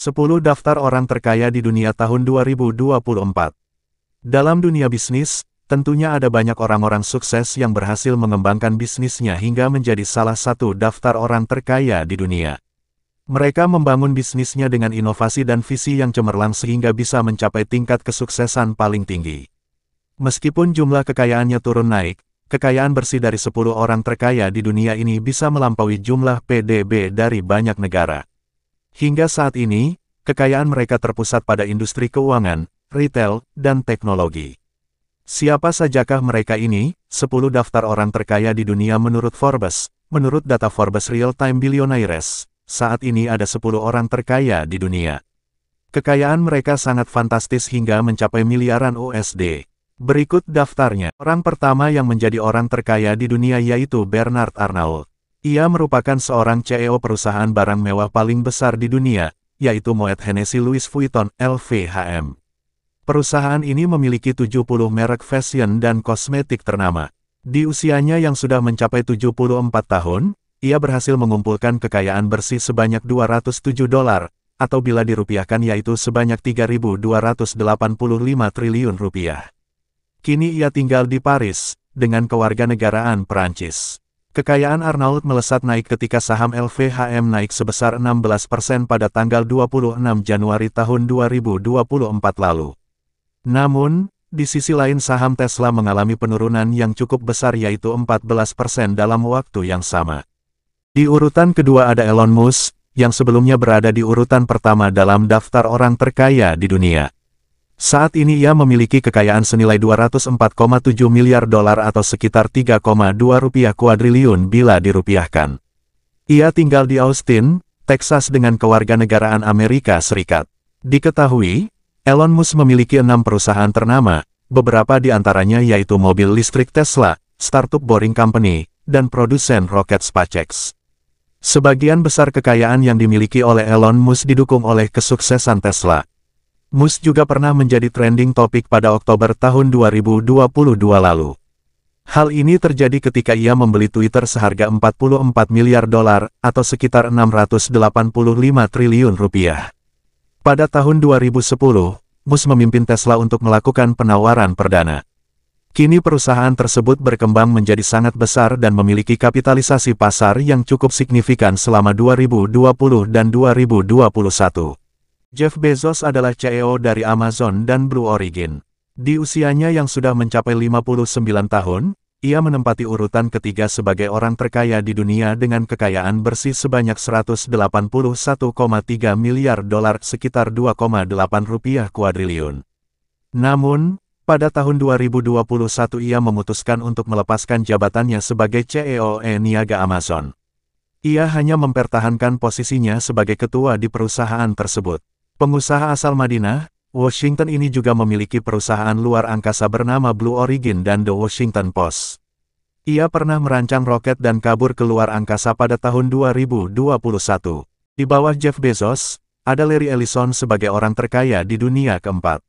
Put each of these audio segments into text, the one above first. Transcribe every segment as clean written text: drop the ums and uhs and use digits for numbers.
10 daftar orang terkaya di dunia tahun 2024. Dalam dunia bisnis, tentunya ada banyak orang-orang sukses yang berhasil mengembangkan bisnisnya hingga menjadi salah satu daftar orang terkaya di dunia. Mereka membangun bisnisnya dengan inovasi dan visi yang cemerlang sehingga bisa mencapai tingkat kesuksesan paling tinggi. Meskipun jumlah kekayaannya turun naik, kekayaan bersih dari 10 orang terkaya di dunia ini bisa melampaui jumlah PDB dari banyak negara. Hingga saat ini, kekayaan mereka terpusat pada industri keuangan, retail, dan teknologi. Siapa sajakah mereka ini? 10 daftar orang terkaya di dunia menurut Forbes. Menurut data Forbes Real Time Billionaires, saat ini ada 10 orang terkaya di dunia. Kekayaan mereka sangat fantastis hingga mencapai miliaran USD. Berikut daftarnya. Orang pertama yang menjadi orang terkaya di dunia yaitu Bernard Arnault. Ia merupakan seorang CEO perusahaan barang mewah paling besar di dunia, yaitu Moet Hennessy Louis Vuitton, LVMH. Perusahaan ini memiliki 70 merek fashion dan kosmetik ternama. Di usianya yang sudah mencapai 74 tahun, ia berhasil mengumpulkan kekayaan bersih sebanyak $207, atau bila dirupiahkan yaitu sebanyak 3.285 triliun rupiah. Kini ia tinggal di Paris, dengan kewarganegaraan Perancis. Kekayaan Arnault melesat naik ketika saham LVMH naik sebesar 16% pada tanggal 26 Januari tahun 2024 lalu. Namun, di sisi lain saham Tesla mengalami penurunan yang cukup besar yaitu 14% dalam waktu yang sama. Di urutan kedua ada Elon Musk, yang sebelumnya berada di urutan pertama dalam daftar orang terkaya di dunia. Saat ini ia memiliki kekayaan senilai $204,7 miliar atau sekitar 3,2 rupiah kuadriliun bila dirupiahkan. Ia tinggal di Austin, Texas dengan kewarganegaraan Amerika Serikat. Diketahui, Elon Musk memiliki 6 perusahaan ternama, beberapa di antaranya yaitu mobil listrik Tesla, startup Boring Company, dan produsen roket SpaceX. Sebagian besar kekayaan yang dimiliki oleh Elon Musk didukung oleh kesuksesan Tesla. Musk juga pernah menjadi trending topik pada Oktober tahun 2022 lalu. Hal ini terjadi ketika ia membeli Twitter seharga $44 miliar atau sekitar 685 triliun rupiah. Pada tahun 2010, Musk memimpin Tesla untuk melakukan penawaran perdana. Kini perusahaan tersebut berkembang menjadi sangat besar dan memiliki kapitalisasi pasar yang cukup signifikan selama 2020 dan 2021. Jeff Bezos adalah CEO dari Amazon dan Blue Origin. Di usianya yang sudah mencapai 59 tahun, ia menempati urutan ketiga sebagai orang terkaya di dunia dengan kekayaan bersih sebanyak $181,3 miliar sekitar 2,8 rupiah kuadriliun. Namun, pada tahun 2021 ia memutuskan untuk melepaskan jabatannya sebagai CEO niaga Amazon. Ia hanya mempertahankan posisinya sebagai ketua di perusahaan tersebut. Pengusaha asal Madinah, Washington ini juga memiliki perusahaan luar angkasa bernama Blue Origin dan The Washington Post. Ia pernah merancang roket dan kabur ke luar angkasa pada tahun 2021. Di bawah Jeff Bezos, ada Larry Ellison sebagai orang terkaya di dunia keempat.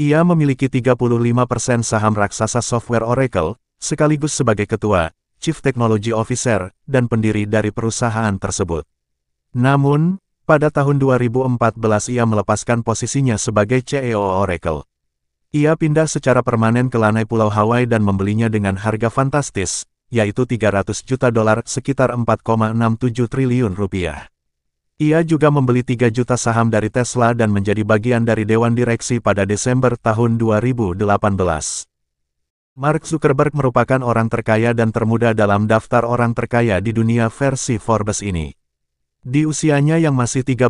Ia memiliki 35% saham raksasa software Oracle, sekaligus sebagai ketua, Chief Technology Officer, dan pendiri dari perusahaan tersebut. Namun, pada tahun 2014 ia melepaskan posisinya sebagai CEO Oracle. Ia pindah secara permanen ke Lanai Pulau Hawaii dan membelinya dengan harga fantastis, yaitu $300 juta sekitar 4,67 triliun rupiah. Ia juga membeli 3 juta saham dari Tesla dan menjadi bagian dari Dewan Direksi pada Desember tahun 2018. Mark Zuckerberg merupakan orang terkaya dan termuda dalam daftar orang terkaya di dunia versi Forbes ini. Di usianya yang masih 39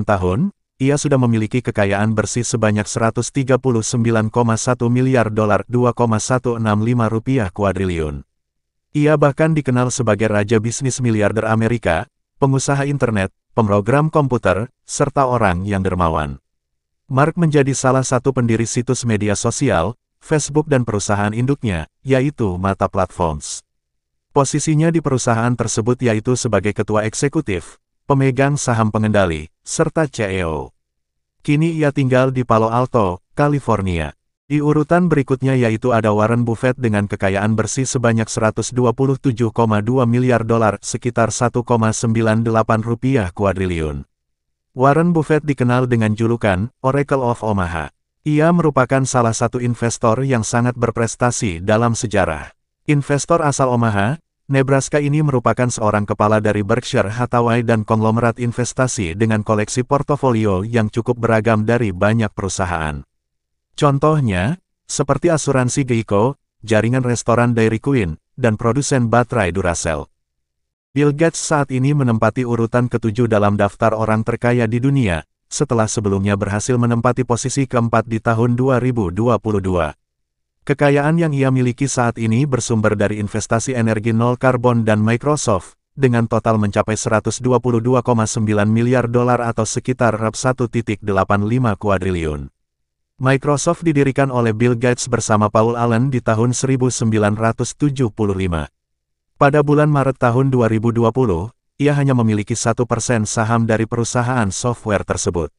tahun, ia sudah memiliki kekayaan bersih sebanyak $139,1 miliar $2,165 rupiah kuadriliun. Ia bahkan dikenal sebagai raja bisnis miliarder Amerika, pengusaha internet, pemrogram komputer, serta orang yang dermawan. Mark menjadi salah satu pendiri situs media sosial, Facebook dan perusahaan induknya, yaitu Meta Platforms. Posisinya di perusahaan tersebut yaitu sebagai ketua eksekutif, pemegang saham pengendali, serta CEO. Kini ia tinggal di Palo Alto, California. Di urutan berikutnya yaitu ada Warren Buffett dengan kekayaan bersih sebanyak $127,2 miliar sekitar 1,98 rupiah kuadriliun. Warren Buffett dikenal dengan julukan Oracle of Omaha. Ia merupakan salah satu investor yang sangat berprestasi dalam sejarah. Investor asal Omaha, Nebraska ini merupakan seorang kepala dari Berkshire Hathaway dan konglomerat investasi dengan koleksi portofolio yang cukup beragam dari banyak perusahaan. Contohnya, seperti asuransi Geico, jaringan restoran Dairy Queen, dan produsen baterai Duracell. Bill Gates saat ini menempati urutan ke-7 dalam daftar orang terkaya di dunia, setelah sebelumnya berhasil menempati posisi keempat di tahun 2022. Kekayaan yang ia miliki saat ini bersumber dari investasi energi nol karbon dan Microsoft, dengan total mencapai 122,9 miliar dolar atau sekitar 1,85 kuadriliun. Microsoft didirikan oleh Bill Gates bersama Paul Allen di tahun 1975. Pada bulan Maret tahun 2020, ia hanya memiliki 1% saham dari perusahaan software tersebut.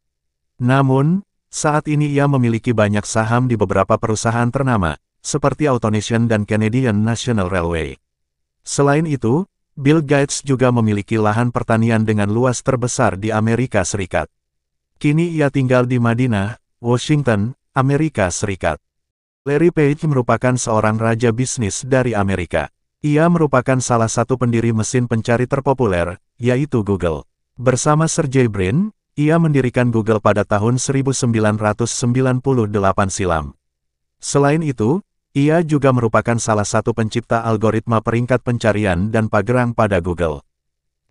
Namun, saat ini ia memiliki banyak saham di beberapa perusahaan ternama, seperti AutoNation dan Canadian National Railway. Selain itu, Bill Gates juga memiliki lahan pertanian dengan luas terbesar di Amerika Serikat. Kini ia tinggal di Madinah, Washington, Amerika Serikat. Larry Page merupakan seorang raja bisnis dari Amerika. Ia merupakan salah satu pendiri mesin pencari terpopuler, yaitu Google. Bersama Sergey Brin, ia mendirikan Google pada tahun 1998 silam. Selain itu, ia juga merupakan salah satu pencipta algoritma peringkat pencarian dan pagerang pada Google.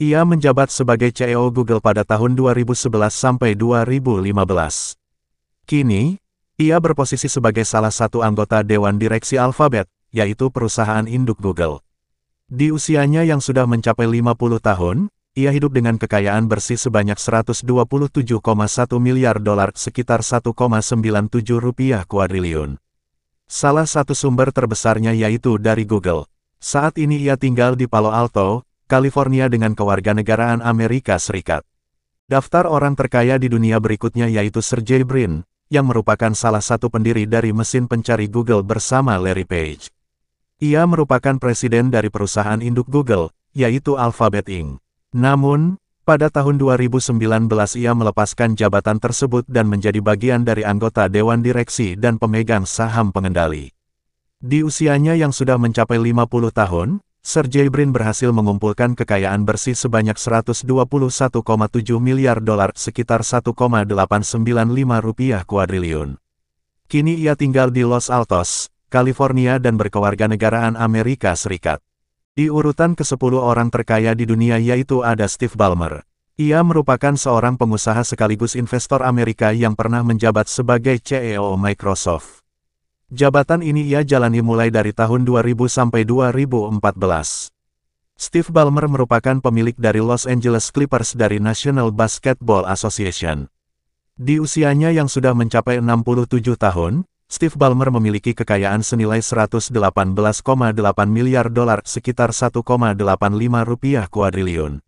Ia menjabat sebagai CEO Google pada tahun 2011 sampai 2015. Kini, ia berposisi sebagai salah satu anggota Dewan Direksi Alphabet, yaitu perusahaan induk Google. Di usianya yang sudah mencapai 50 tahun, ia hidup dengan kekayaan bersih sebanyak 127,1 miliar dolar sekitar 1,97 rupiah kuadriliun. Salah satu sumber terbesarnya yaitu dari Google. Saat ini ia tinggal di Palo Alto, California dengan kewarganegaraan Amerika Serikat. Daftar orang terkaya di dunia berikutnya yaitu Sergey Brin, yang merupakan salah satu pendiri dari mesin pencari Google bersama Larry Page. Ia merupakan presiden dari perusahaan induk Google, yaitu Alphabet Inc. Namun, pada tahun 2019 ia melepaskan jabatan tersebut dan menjadi bagian dari anggota Dewan Direksi dan pemegang saham pengendali. Di usianya yang sudah mencapai 50 tahun, Sergey Brin berhasil mengumpulkan kekayaan bersih sebanyak 121,7 miliar dolar sekitar 1,895 rupiah kuadriliun. Kini ia tinggal di Los Altos, California dan berkewarganegaraan Amerika Serikat. Di urutan ke-10 orang terkaya di dunia yaitu ada Steve Ballmer. Ia merupakan seorang pengusaha sekaligus investor Amerika yang pernah menjabat sebagai CEO Microsoft. Jabatan ini ia jalani mulai dari tahun 2000 sampai 2014. Steve Ballmer merupakan pemilik dari Los Angeles Clippers dari National Basketball Association. Di usianya yang sudah mencapai 67 tahun, Steve Ballmer memiliki kekayaan senilai 118,8 miliar dolar sekitar 1,85 rupiah kuadriliun.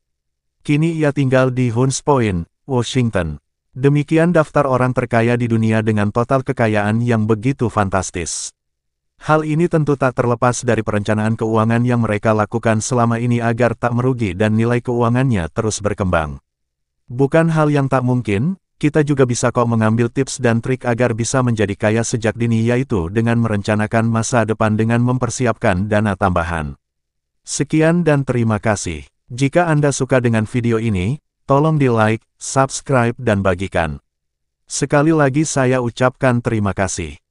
Kini ia tinggal di Hunts Point, Washington. Demikian daftar orang terkaya di dunia dengan total kekayaan yang begitu fantastis. Hal ini tentu tak terlepas dari perencanaan keuangan yang mereka lakukan selama ini agar tak merugi dan nilai keuangannya terus berkembang. Bukan hal yang tak mungkin, kita juga bisa kok mengambil tips dan trik agar bisa menjadi kaya sejak dini yaitu dengan merencanakan masa depan dengan mempersiapkan dana tambahan. Sekian dan terima kasih. Jika Anda suka dengan video ini, tolong di like, subscribe dan bagikan. Sekali lagi saya ucapkan terima kasih.